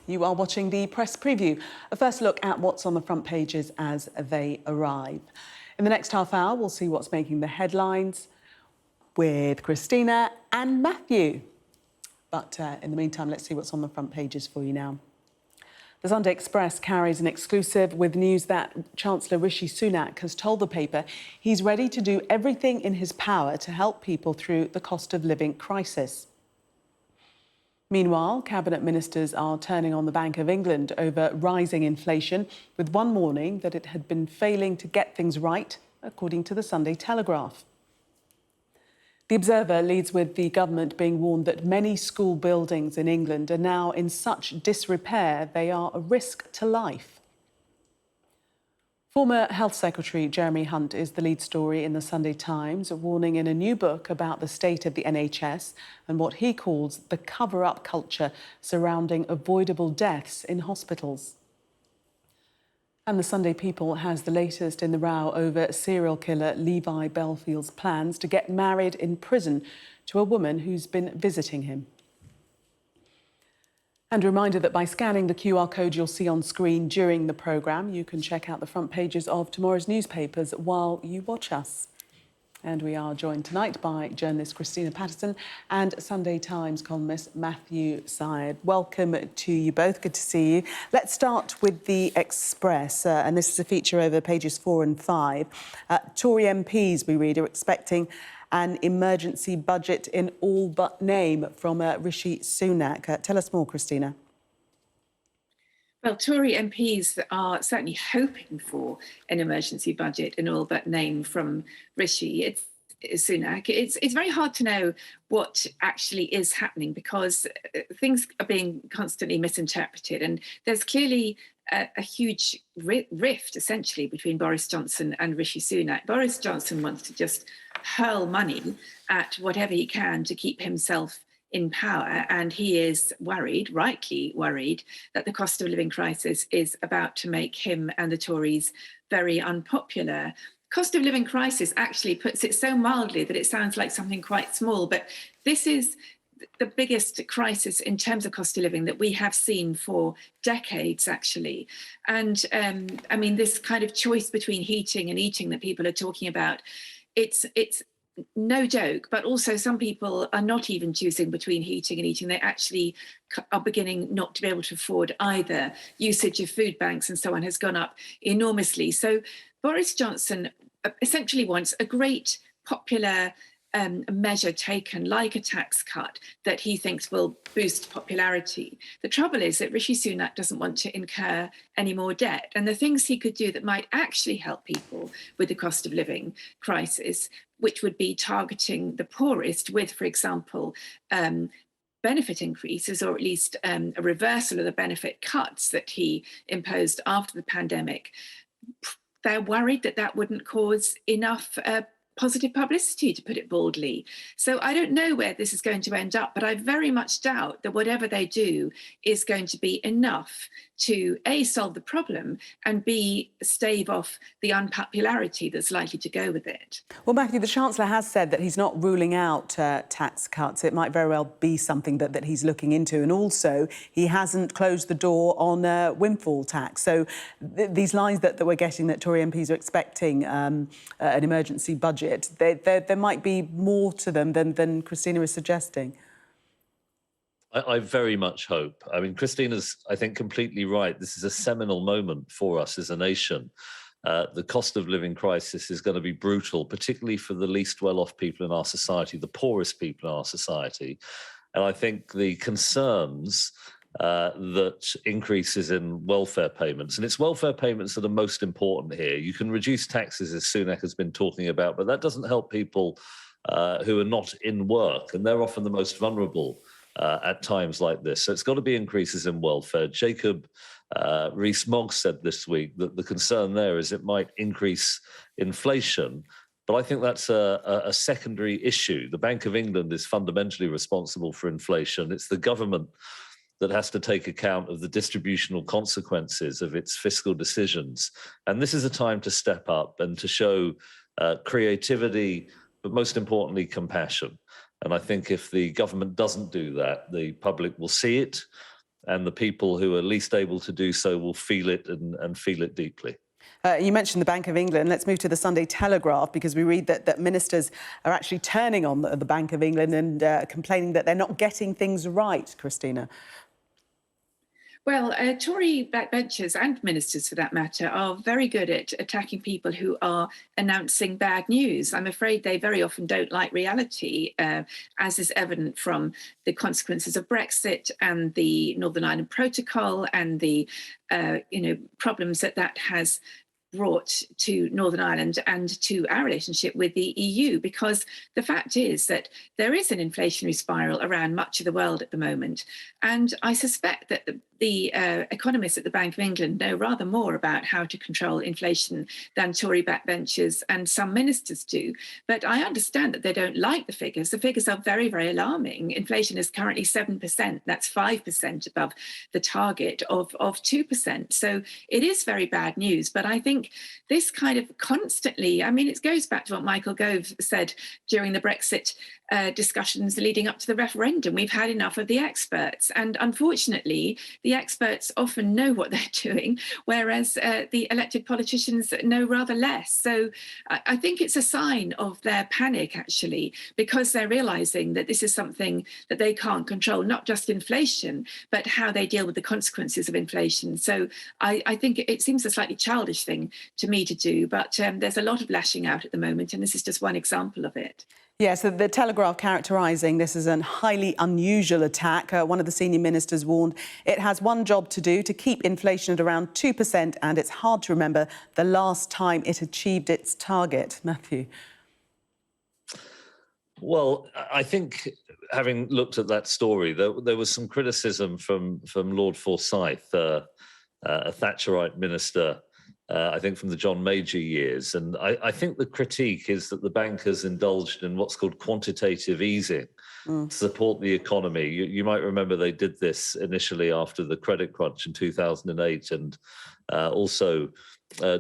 You are watching the press preview, a first look at what's on the front pages as they arrive. In the next half hour, we'll see what's making the headlines with Christina and Matthew. But in the meantime, let's see what's on the front pages for you now. The Sunday Express carries an exclusive with news that Chancellor Rishi Sunak has told the paper he's ready to do everything in his power to help people through the cost of living crisis. Meanwhile, cabinet ministers are turning on the Bank of England over rising inflation, with one warning that it had been failing to get things right, according to the Sunday Telegraph. The Observer leads with the government being warned that many school buildings in England are now in such disrepair they are a risk to life. Former Health Secretary Jeremy Hunt is the lead story in the Sunday Times, warning in a new book about the state of the NHS and what he calls the cover-up culture surrounding avoidable deaths in hospitals. And the Sunday People has the latest in the row over serial killer Levi Belfield's plans to get married in prison to a woman who's been visiting him. And a reminder that by scanning the QR code you'll see on screen during the programme, you can check out the front pages of tomorrow's newspapers while you watch us. And we are joined tonight by journalist Christina Patterson and Sunday Times columnist Matthew Syed. Welcome to you both. Good to see you. Let's start with the Express, and this is a feature over pages 4 and 5. Tory MPs, we read, are expecting an emergency budget in all but name from Rishi Sunak. Tell us more, Christina. Well, Tory MPs are certainly hoping for an emergency budget in all but name from Rishi Sunak. It's very hard to know what actually is happening because things are being constantly misinterpreted, and there's clearly a huge rift, essentially, between Boris Johnson and Rishi Sunak. Boris Johnson wants to just hurl money at whatever he can to keep himself in power, and he is worried, rightly worried, that the cost of living crisis is about to make him and the Tories very unpopular. Cost of living crisis actually puts it so mildly that it sounds like something quite small, but this is the biggest crisis in terms of cost of living that we have seen for decades, actually. And I mean, this kind of choice between heating and eating that people are talking about, it's no joke, but also some people are not even choosing between heating and eating. They actually are beginning not to be able to afford either. Usage of food banks and so on has gone up enormously. So Boris Johnson essentially wants a great popular measure taken, like a tax cut, that he thinks will boost popularity. The trouble is that Rishi Sunak doesn't want to incur any more debt. And the things he could do that might actually help people with the cost of living crisis, which would be targeting the poorest with, for example, benefit increases, or at least a reversal of the benefit cuts that he imposed after the pandemic, they're worried that that wouldn't cause enough positive publicity, to put it baldly. So I don't know where this is going to end up, but I very much doubt that whatever they do is going to be enough to A, solve the problem, and B, stave off the unpopularity that's likely to go with it. Well, Matthew, the Chancellor has said that he's not ruling out tax cuts. It might very well be something that he's looking into. And also, he hasn't closed the door on windfall tax. So these lines that we're getting, that Tory MPs are expecting an emergency budget, there might be more to them than Christina is suggesting. I very much hope. I mean, Christina's, I think, completely right. This is a seminal moment for us as a nation. The cost of living crisis is going to be brutal, particularly for the least well-off people in our society, the poorest people in our society. And I think the concerns that increases in welfare payments, and it's welfare payments that are most important here. You can reduce taxes, as Sunak has been talking about, but that doesn't help people who are not in work, and they're often the most vulnerable at times like this. So it's got to be increases in welfare. Jacob Rees-Mogg said this week that the concern there is it might increase inflation. But I think that's a secondary issue. The Bank of England is fundamentally responsible for inflation. It's the government that has to take account of the distributional consequences of its fiscal decisions. And this is a time to step up and to show creativity, but most importantly, compassion. And I think if the government doesn't do that, the public will see it. and the people who are least able to do so will feel it and feel it deeply. You mentioned the Bank of England. Let's move to the Sunday Telegraph, because we read that ministers are actually turning on the Bank of England and complaining that they're not getting things right, Christina. Well, Tory backbenchers and ministers, for that matter, are very good at attacking people who are announcing bad news. I'm afraid they very often don't like reality, as is evident from the consequences of Brexit and the Northern Ireland Protocol and the problems that has brought to Northern Ireland and to our relationship with the EU, because the fact is that there is an inflationary spiral around much of the world at the moment. And I suspect that the economists at the Bank of England know rather more about how to control inflation than Tory backbenchers and some ministers do. But I understand that they don't like the figures. The figures are very, very alarming. Inflation is currently 7%. That's 5% above the target of 2%. So it is very bad news. But I think this kind of constantly, I mean, it goes back to what Michael Gove said during the Brexit discussions leading up to the referendum. We've had enough of the experts. And unfortunately, the experts often know what they're doing, whereas the elected politicians know rather less. So I think it's a sign of their panic, actually, because they're realizing that this is something that they can't control, not just inflation, but how they deal with the consequences of inflation. So I think it seems a slightly childish thing to me to do, but there's a lot of lashing out at the moment, and this is just one example of it. Yeah, so the Telegraph characterising this as a highly unusual attack. One of the senior ministers warned it has one job to do, to keep inflation at around 2%, and it's hard to remember the last time it achieved its target. Matthew. Well, I think, having looked at that story, there was some criticism from Lord Forsyth, a Thatcherite minister, I think from the John Major years. And I think the critique is that the bank has indulged in what's called quantitative easing to support the economy. You might remember they did this initially after the credit crunch in 2008 and also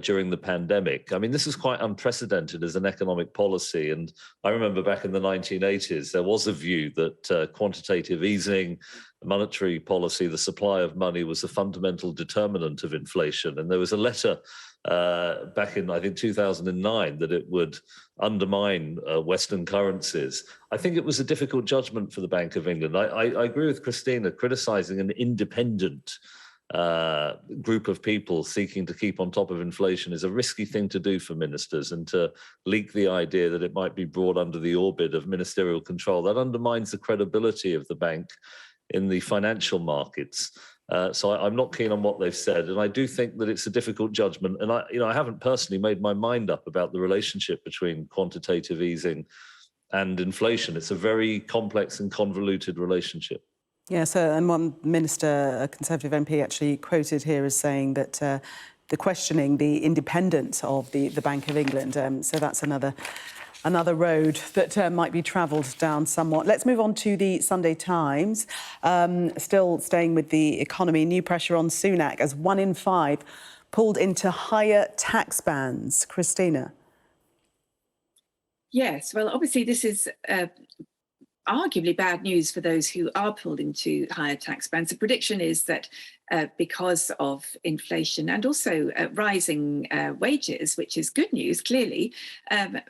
during the pandemic. I mean, this is quite unprecedented as an economic policy. And I remember back in the 1980s, there was a view that quantitative easing, monetary policy, the supply of money was a fundamental determinant of inflation. And there was a letter back in, I think, 2009 that it would undermine Western currencies. I think it was a difficult judgment for the Bank of England. I agree with Christina, criticising an independent group of people seeking to keep on top of inflation is a risky thing to do for ministers, and to leak the idea that it might be brought under the orbit of ministerial control, that undermines the credibility of the bank in the financial markets. So I'm not keen on what they've said, and I do think that it's a difficult judgment. And I haven't personally made my mind up about the relationship between quantitative easing and inflation. It's a very complex and convoluted relationship. Yes, and one minister, a Conservative MP, actually quoted here as saying that the questioning the independence of the Bank of England. So that's another road that might be travelled down somewhat. Let's move on to the Sunday Times. Still staying with the economy, new pressure on Sunak as 1 in 5 pulled into higher tax bands. Christina. Yes, well, obviously this is arguably bad news for those who are pulled into higher tax bands. The prediction is that because of inflation and also rising wages, which is good news, clearly,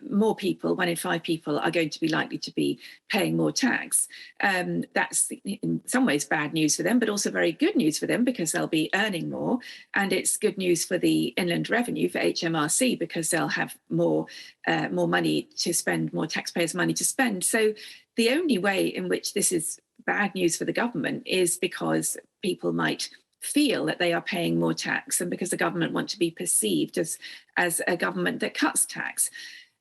more people, 1 in 5 people, are going to be likely to be paying more tax. That's in some ways bad news for them, but also very good news for them because they'll be earning more. And it's good news for the Inland Revenue, for HMRC, because they'll have more money to spend, more taxpayers' money to spend. So the only way in which this is bad news for the government is because people might feel that they are paying more tax, and because the government want to be perceived as a government that cuts tax.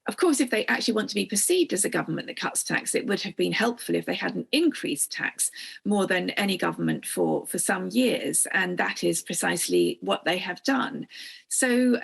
Of course, if they actually want to be perceived as a government that cuts tax, it would have been helpful if they hadn't increased tax more than any government for some years. And that is precisely what they have done. So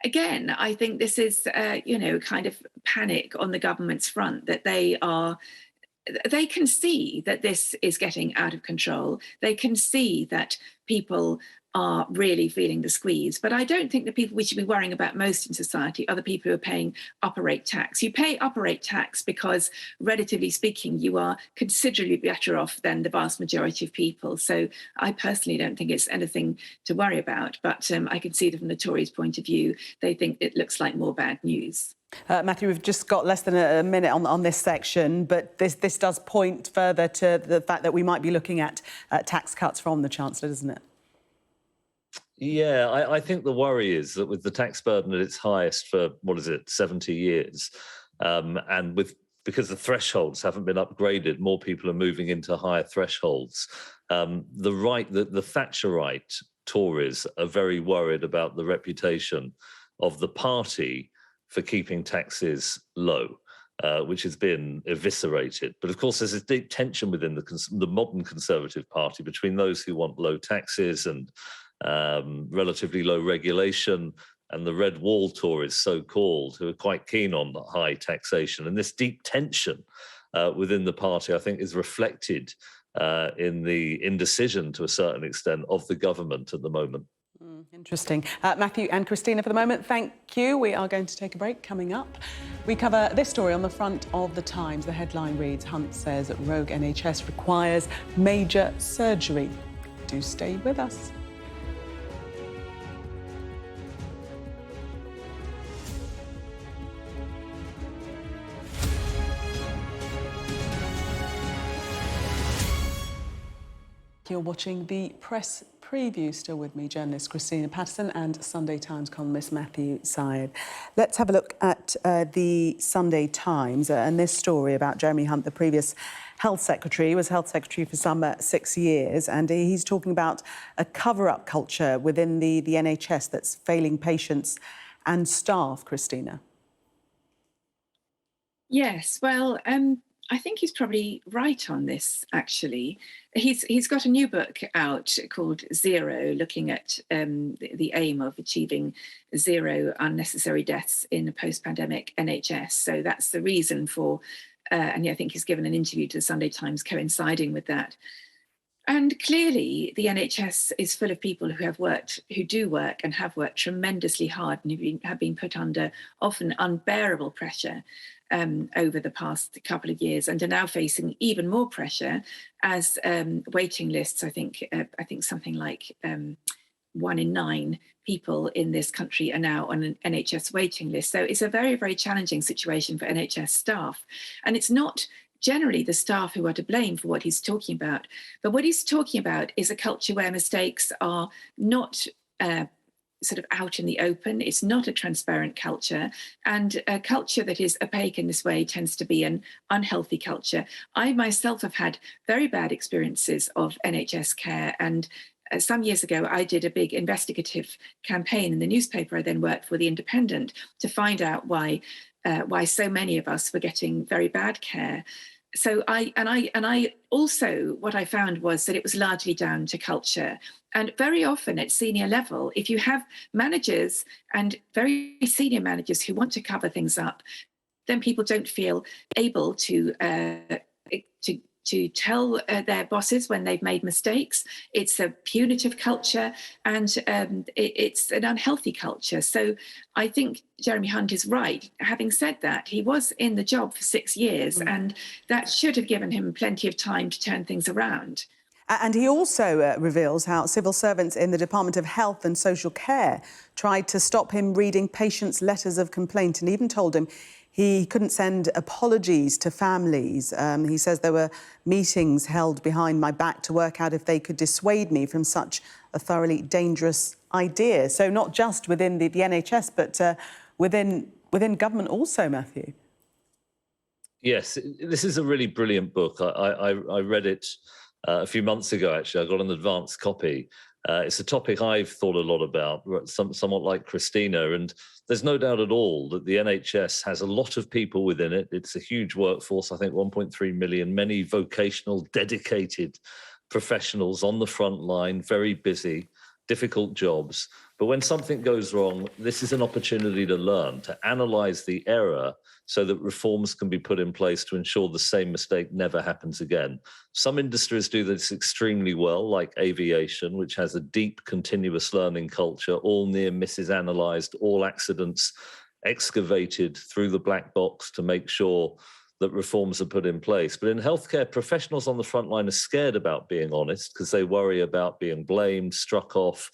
again, I think this is, kind of panic on the government's front, that they can see that this is getting out of control. They can see that people are really feeling the squeeze. But I don't think the people we should be worrying about most in society are the people who are paying upper rate tax. You pay upper rate tax because, relatively speaking, you are considerably better off than the vast majority of people. So I personally don't think it's anything to worry about. But I can see that from the Tories' point of view, they think it looks like more bad news. Matthew, we've just got less than a minute on this section, but this does point further to the fact that we might be looking at tax cuts from the Chancellor, doesn't it? Yeah, I think the worry is that with the tax burden at its highest for, 70 years, and because the thresholds haven't been upgraded, more people are moving into higher thresholds. The Thatcherite Tories are very worried about the reputation of the party for keeping taxes low, which has been eviscerated. But of course, there's a deep tension within the modern Conservative Party between those who want low taxes and relatively low regulation, and the Red Wall Tories, so-called, who are quite keen on high taxation. And this deep tension within the party, I think, is reflected in the indecision, to a certain extent, of the government at the moment. Interesting. Matthew and Christina, for the moment, thank you. We are going to take a break. Coming up, we cover this story on the front of the Times. The headline reads, Hunt says rogue NHS requires major surgery. Do stay with us. You're watching the press preview. Still with me, journalist Christina Patterson and Sunday Times columnist Matthew Syed. Let's have a look at the Sunday Times and this story about Jeremy Hunt, the previous Health Secretary. He was Health Secretary for some 6 years, and he's talking about a cover-up culture within the NHS that's failing patients and staff, Christina. Yes, well, I think he's probably right on this, actually. He's got a new book out called Zero, looking at the aim of achieving zero unnecessary deaths in a post-pandemic NHS. So that's the reason for, and I think he's given an interview to the Sunday Times coinciding with that. And clearly, the NHS is full of people who do work and have worked tremendously hard and have been put under often unbearable pressure over the past couple of years, and are now facing even more pressure as waiting lists. I think something like 1 in 9 people in this country are now on an NHS waiting list. So it's a very, very challenging situation for NHS staff, and it's not generally the staff who are to blame for what he's talking about. But what he's talking about is a culture where mistakes are not sort of out in the open. It's not a transparent culture, and a culture that is opaque in this way tends to be an unhealthy culture. I myself have had very bad experiences of NHS care, and some years ago I did a big investigative campaign in the newspaper I then worked for, The Independent, to find out why so many of us were getting very bad care. So I also, what I found was that it was largely down to culture. And very often at senior level, if you have managers and very senior managers who want to cover things up, then people don't feel able to tell their bosses when they've made mistakes. It's a punitive culture, and it's an unhealthy culture. So I think Jeremy Hunt is right. Having said that, he was in the job for 6 years, and that should have given him plenty of time to turn things around. And he also reveals how civil servants in the Department of Health and Social Care tried to stop him reading patients' letters of complaint, and even told him he couldn't send apologies to families. He says there were meetings held behind my back to work out if they could dissuade me from such a thoroughly dangerous idea. So not just within the NHS, but within government also, Matthew. Yes, this is a really brilliant book. I read it a few months ago, actually. I got an advance copy. It's a topic I've thought a lot about, somewhat like Christina, and there's no doubt at all that the NHS has a lot of people within it. It's a huge workforce, I think 1.3 million, many vocational, dedicated professionals on the front line, very busy. difficult jobs. But when something goes wrong, this is an opportunity to learn, to analyse the error so that reforms can be put in place to ensure the same mistake never happens again. Some industries do this extremely well, like aviation, which has a deep continuous learning culture, all near misses analysed, all accidents excavated through the black box to make sure that reforms are put in place. But in healthcare, professionals on the front line are scared about being honest because they worry about being blamed, struck off,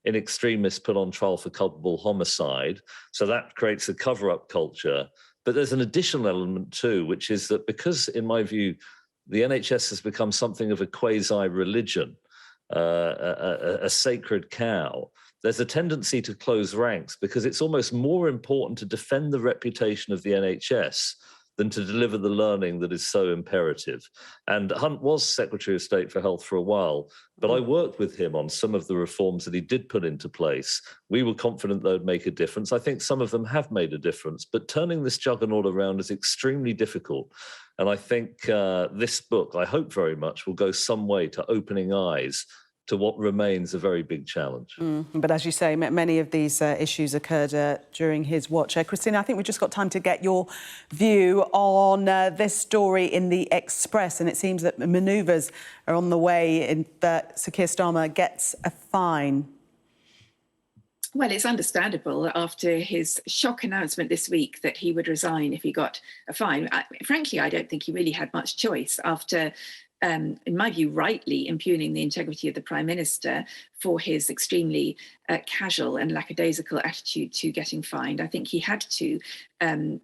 in extremis put on trial for culpable homicide. So that creates a cover-up culture. But there's an additional element too, which is that because, in my view, the NHS has become something of a quasi-religion, a sacred cow, there's a tendency to close ranks because it's almost more important to defend the reputation of the NHS than to deliver the learning that is so imperative. And Hunt was Secretary of State for Health for a while, but I worked with him on some of the reforms that he did put into place. We were confident they would make a difference. I think some of them have made a difference, but turning this juggernaut around is extremely difficult. And I think this book, I hope very much, will go some way to opening eyes to what remains a very big challenge. But as you say, many of these issues occurred during his watch. Christina, I think we've just got time to get your view on this story in the Express, and it seems that manoeuvres are on the way in that Sir Keir Starmer gets a fine. Well, it's understandable after his shock announcement this week that he would resign if he got a fine. Frankly, I don't think he really had much choice after in my view, rightly impugning the integrity of the Prime Minister for his extremely casual and lackadaisical attitude to getting fined. I think he had to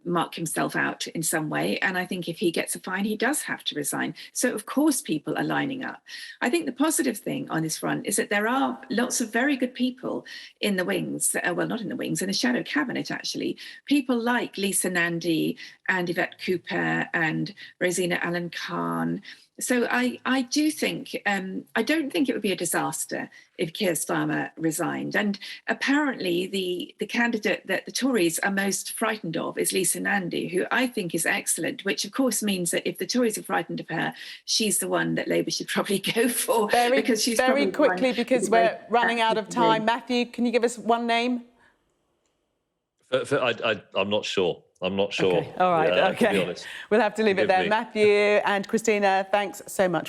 mark himself out in some way. And I think if he gets a fine, he does have to resign. So, of course, people are lining up. I think the positive thing on this front is that there are lots of very good people in the wings, well, not in the wings, in the shadow cabinet, actually. People like Lisa Nandy and Yvette Cooper and Rosina Allen-Khan. So I do think, I don't think it would be a disaster if Keir Starmer resigned. And apparently the candidate that the Tories are most frightened of is Lisa Nandy, who I think is excellent, which of course means that if the Tories are frightened of her, she's the one that Labour should probably go for. Because she's very quickly, because we're running out of time. Matthew, can you give us one name? I'm not sure. I'm not sure. Okay. All right. Yeah, okay. to be honest. We'll have to leave it there. Matthew and Christina, thanks so much.